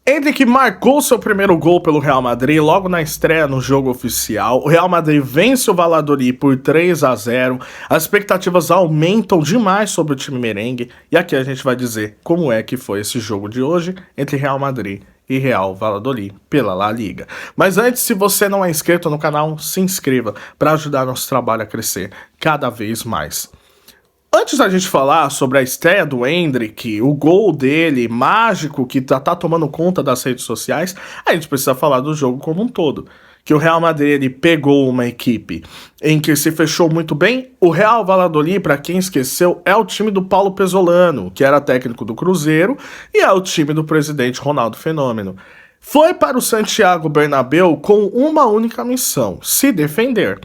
Endrick marcou seu primeiro gol pelo Real Madrid logo na estreia no jogo oficial. O Real Madrid vence o Valladolid por 3-0. As expectativas aumentam demais sobre o time merengue. E aqui a gente vai dizer como é que foi esse jogo de hoje entre Real Madrid e Real Valladolid pela La Liga. Mas antes, se você não é inscrito no canal, se inscreva para ajudar nosso trabalho a crescer cada vez mais. Antes da gente falar sobre a estreia do Endrick, o gol dele, mágico, que tá tomando conta das redes sociais, a gente precisa falar do jogo como um todo. Que o Real Madrid ele pegou uma equipe em que se fechou muito bem. O Real Valladolid, para quem esqueceu, é o time do Paulo Pesolano, que era técnico do Cruzeiro, e é o time do presidente Ronaldo Fenômeno. Foi para o Santiago Bernabéu com uma única missão: se defender.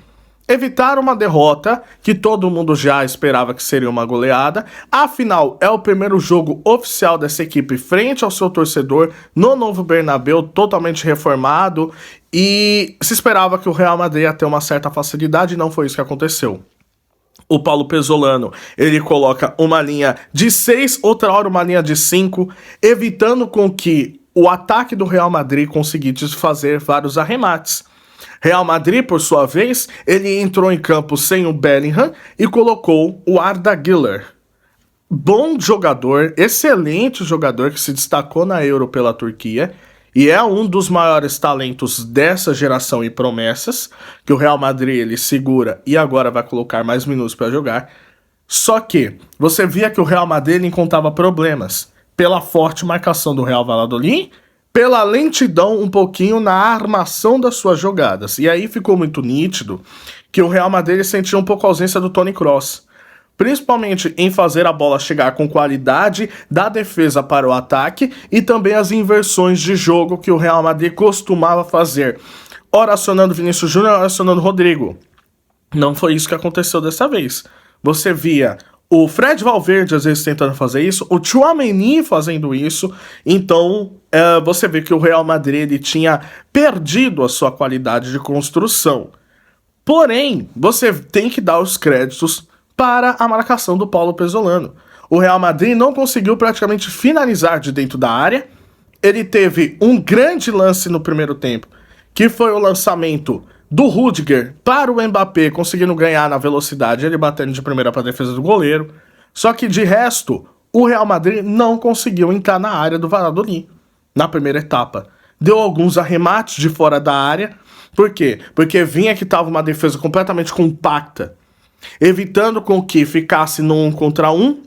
Evitar uma derrota, que todo mundo já esperava que seria uma goleada. Afinal, é o primeiro jogo oficial dessa equipe frente ao seu torcedor no novo Bernabéu, totalmente reformado, e se esperava que o Real Madrid ia ter uma certa facilidade, e não foi isso que aconteceu. O Paulo Pesolano, ele coloca uma linha de 6, outra hora uma linha de 5, evitando com que o ataque do Real Madrid conseguisse fazer vários arremates. Real Madrid, por sua vez, ele entrou em campo sem o Bellingham e colocou o Arda Güler. Bom jogador, excelente jogador que se destacou na Euro pela Turquia e é um dos maiores talentos dessa geração e promessas que o Real Madrid ele segura e agora vai colocar mais minutos para jogar. Só que você via que o Real Madrid ele encontrava problemas pela forte marcação do Real Valladolid, pela lentidão um pouquinho na armação das suas jogadas. E aí ficou muito nítido que o Real Madrid sentia um pouco a ausência do Toni Kroos, principalmente em fazer a bola chegar com qualidade da defesa para o ataque e também as inversões de jogo que o Real Madrid costumava fazer, ora acionando Vinícius Júnior, ora acionando Rodrigo. Não foi isso que aconteceu dessa vez. Você via o Fred Valverde às vezes tentando fazer isso, o Tchouaméni fazendo isso, então você vê que o Real Madrid ele tinha perdido a sua qualidade de construção. Porém, você tem que dar os créditos para a marcação do Paulo Pesolano. O Real Madrid não conseguiu praticamente finalizar de dentro da área, ele teve um grande lance no primeiro tempo, que foi o lançamento do Rudiger para o Mbappé, conseguindo ganhar na velocidade, ele batendo de primeira para a defesa do goleiro. Só que de resto, o Real Madrid não conseguiu entrar na área do Valladolid na primeira etapa. Deu alguns arremates de fora da área. Por quê? Porque vinha que estava uma defesa completamente compacta, evitando com que ficasse no 1 contra 1.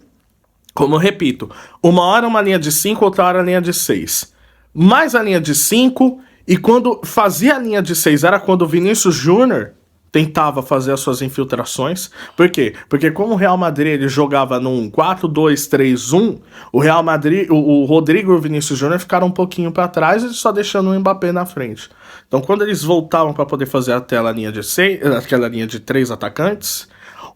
Como eu repito, uma hora uma linha de 5, outra hora a linha de 6. Mais a linha de 5... E quando fazia a linha de 6 era quando o Vinícius Júnior tentava fazer as suas infiltrações. Por quê? Porque como o Real Madrid ele jogava num 4-2-3-1, o Real Madrid, o Rodrigo e o Vinícius Júnior ficaram um pouquinho para trás e só deixando o Mbappé na frente. Então quando eles voltavam para poder fazer aquela linha de 6, aquela linha de 3 atacantes,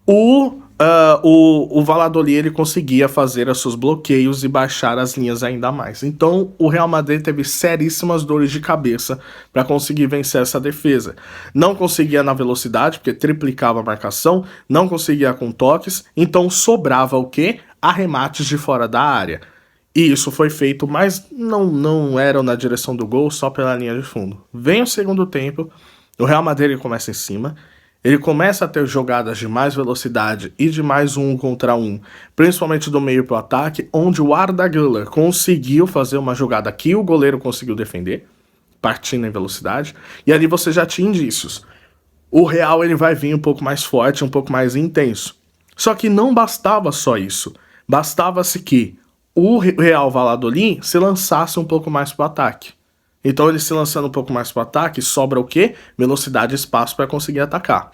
o Valladolid ele conseguia fazer os seus bloqueios e baixar as linhas ainda mais. Então o Real Madrid teve seríssimas dores de cabeça para conseguir vencer essa defesa. Não conseguia na velocidade, porque triplicava a marcação, não conseguia com toques, então sobrava o quê? Arremates de fora da área. E isso foi feito, mas não eram na direção do gol, só pela linha de fundo. Vem o segundo tempo, o Real Madrid ele começa em cima. Ele começa a ter jogadas de mais velocidade e de mais 1 contra 1, principalmente do meio para o ataque, onde o Arda Güler conseguiu fazer uma jogada que o goleiro conseguiu defender, partindo em velocidade, e ali você já tinha indícios. O Real ele vai vir um pouco mais forte, um pouco mais intenso. Só que não bastava só isso. Bastava-se que o Real Valladolid se lançasse um pouco mais para o ataque. Então ele se lançando um pouco mais para o ataque, sobra o quê? Velocidade e espaço para conseguir atacar.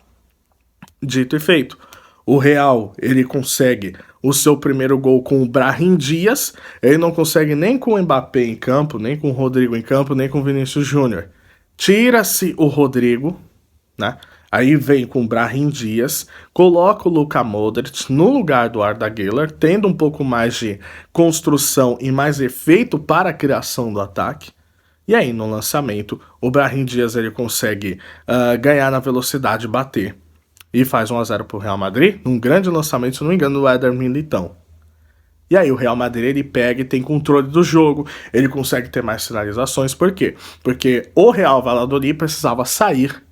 Dito e feito. O Real, ele consegue o seu primeiro gol com o Brahim Dias, ele não consegue nem com o Mbappé em campo, nem com o Rodrigo em campo, nem com o Vinícius Júnior. Tira-se o Rodrigo, né? Aí vem com o Brahim Dias, coloca o Luka Modric no lugar do Arda Güler, tendo um pouco mais de construção e mais efeito para a criação do ataque. E aí, no lançamento, o Brahim Dias ele consegue ganhar na velocidade, bater. E faz 1-0 para o Real Madrid, num grande lançamento, se não me engano, do Éder Militão. E aí o Real Madrid ele pega e tem controle do jogo, ele consegue ter mais finalizações. Por quê? Porque o Real Valladolid precisava sair,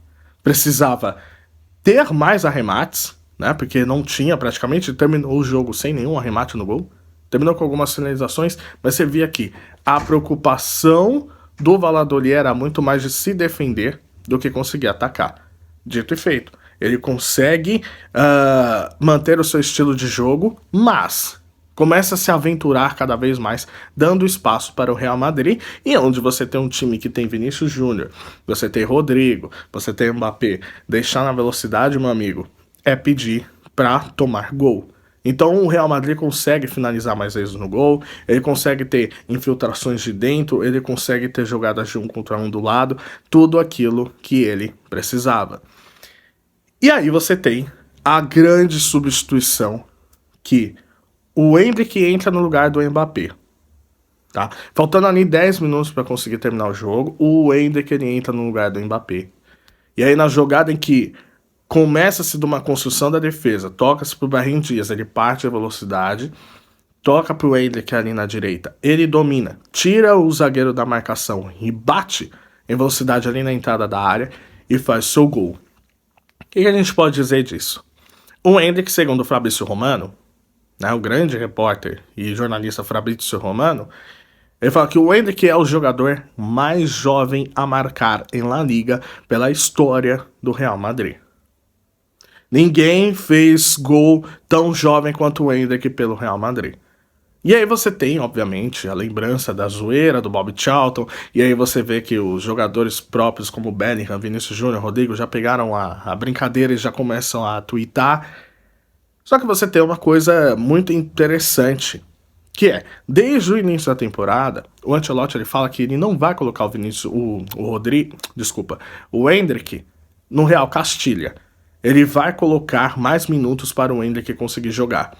precisava ter mais arremates, né? Porque não tinha praticamente, terminou o jogo sem nenhum arremate no gol. Terminou com algumas finalizações, mas você via que a preocupação do Valladolid era muito mais de se defender do que conseguir atacar. Dito e feito, ele consegue manter o seu estilo de jogo, mas começa a se aventurar cada vez mais, dando espaço para o Real Madrid, e onde você tem um time que tem Vinícius Júnior, você tem Rodrigo, você tem Mbappé, deixar na velocidade, meu amigo, é pedir para tomar gol. Então o Real Madrid consegue finalizar mais vezes no gol, ele consegue ter infiltrações de dentro, ele consegue ter jogadas de 1 contra 1 do lado, tudo aquilo que ele precisava. E aí você tem a grande substituição que o Endrick entra no lugar do Mbappé. Tá? Faltando ali 10 minutos para conseguir terminar o jogo, o Endrick ele entra no lugar do Mbappé. E aí na jogada em que começa-se de uma construção da defesa, toca-se pro Brahim Dias, ele parte a velocidade, toca pro Endrick ali na direita, ele domina, tira o zagueiro da marcação e bate em velocidade ali na entrada da área e faz seu gol. O que a gente pode dizer disso? O Endrick, segundo o Fabrício Romano, né, o grande repórter e jornalista Fabrício Romano, ele fala que o Endrick é o jogador mais jovem a marcar em La Liga pela história do Real Madrid. Ninguém fez gol tão jovem quanto o Endrick pelo Real Madrid. E aí você tem, obviamente, a lembrança da zoeira do Bob Charlton, e aí você vê que os jogadores próprios como Bellingham, Vinícius Júnior, Rodrigo já pegaram a brincadeira e já começam a tweetar. Só que você tem uma coisa muito interessante, que é, desde o início da temporada, o Ancelotti ele fala que ele não vai colocar o Vinícius, o Endrick no Real Castilha. Ele vai colocar mais minutos para o Endrick conseguir jogar.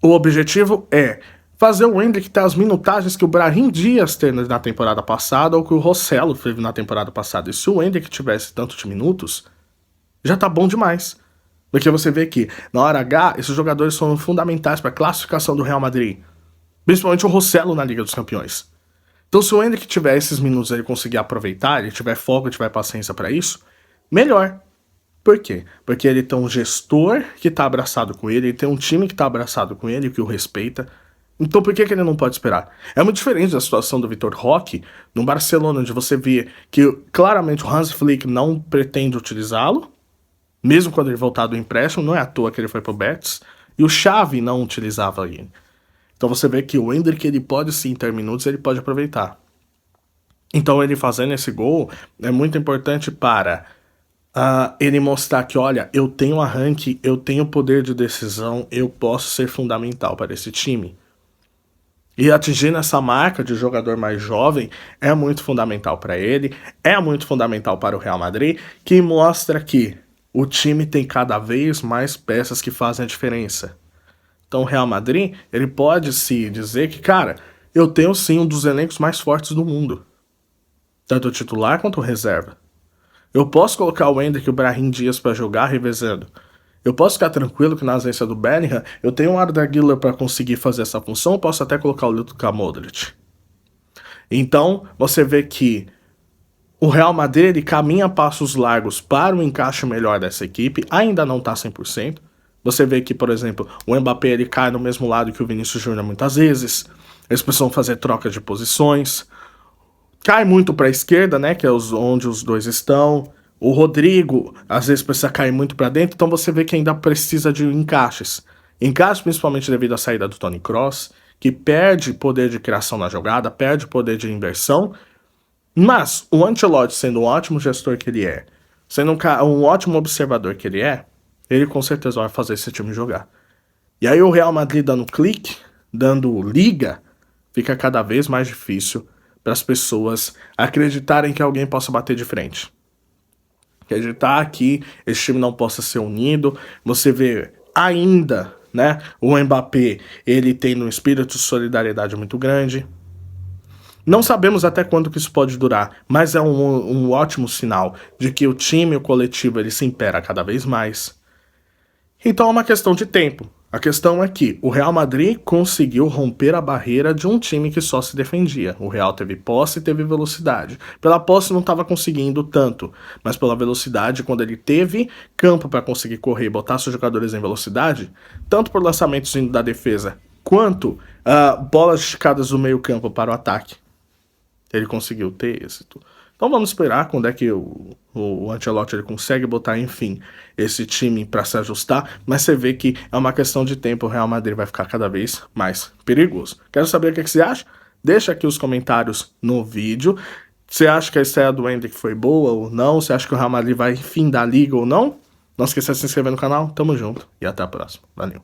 O objetivo é fazer o Endrick ter as minutagens que o Brahim Dias teve na temporada passada ou que o Rossello teve na temporada passada. E se o Endrick tivesse tanto de minutos, já tá bom demais. Porque você vê que, na hora H, esses jogadores são fundamentais para a classificação do Real Madrid. Principalmente o Rossello na Liga dos Campeões. Então se o Endrick tiver esses minutos e ele conseguir aproveitar, ele tiver foco, tiver paciência para isso, melhor. Por quê? Porque ele tem um gestor que tá abraçado com ele tem um time que tá abraçado com ele, que o respeita. Então por que ele não pode esperar? É muito diferente da situação do Vitor Roque no Barcelona, onde você vê que claramente o Hans Flick não pretende utilizá-lo, mesmo quando ele voltar do empréstimo, não é à toa que ele foi pro Betis, e o Xavi não utilizava ele. Então você vê que o Endrick ele pode sim ter minutos, ele pode aproveitar. Então ele fazendo esse gol é muito importante para ele mostrar que, olha, eu tenho arranque, eu tenho poder de decisão, eu posso ser fundamental para esse time. E atingindo essa marca de jogador mais jovem é muito fundamental para ele, é muito fundamental para o Real Madrid, que mostra que o time tem cada vez mais peças que fazem a diferença. Então o Real Madrid, ele pode se dizer que, cara, eu tenho sim um dos elencos mais fortes do mundo. Tanto o titular quanto o reserva. Eu posso colocar o Endrick e o Brahim Dias para jogar revezando. Eu posso ficar tranquilo que na ausência do Bellingham, eu tenho um Arda Güler para conseguir fazer essa função, eu posso até colocar o Luka Modric. Então, você vê que o Real Madrid ele caminha a passos largos para o encaixe melhor dessa equipe, ainda não está 100%. Você vê que, por exemplo, o Mbappé ele cai no mesmo lado que o Vinícius Júnior muitas vezes, eles precisam fazer troca de posições, cai muito para a esquerda, né, que é onde os dois estão. O Rodrigo, às vezes, precisa cair muito para dentro, então você vê que ainda precisa de encaixes. Encaixes principalmente devido à saída do Toni Kroos, que perde poder de criação na jogada, perde poder de inversão. Mas o Ancelotti, sendo um ótimo gestor que ele é, sendo um ótimo observador que ele com certeza vai fazer esse time jogar. E aí o Real Madrid dando clique, dando liga, fica cada vez mais difícil para as pessoas acreditarem que alguém possa bater de frente. Acreditar que esse time não possa ser unido. Você vê ainda, né, o Mbappé, ele tem um espírito de solidariedade muito grande. Não sabemos até quando que isso pode durar, mas é um ótimo sinal de que o time, o coletivo, ele se impera cada vez mais. Então é uma questão de tempo. A questão é que o Real Madrid conseguiu romper a barreira de um time que só se defendia. O Real teve posse e teve velocidade. Pela posse não estava conseguindo tanto, mas pela velocidade, quando ele teve campo para conseguir correr e botar seus jogadores em velocidade, tanto por lançamentos indo da defesa, quanto bolas esticadas do meio campo para o ataque, ele conseguiu ter êxito. Então vamos esperar quando é que o Ancelotti ele consegue botar, enfim, esse time para se ajustar, mas você vê que é uma questão de tempo, o Real Madrid vai ficar cada vez mais perigoso. Quero saber o que você acha? Deixa aqui os comentários no vídeo. Você acha que a estreia do Endrick foi boa ou não? Você acha que o Real Madrid vai fim da liga ou não? Não esqueça de se inscrever no canal. Tamo junto e até a próxima. Valeu.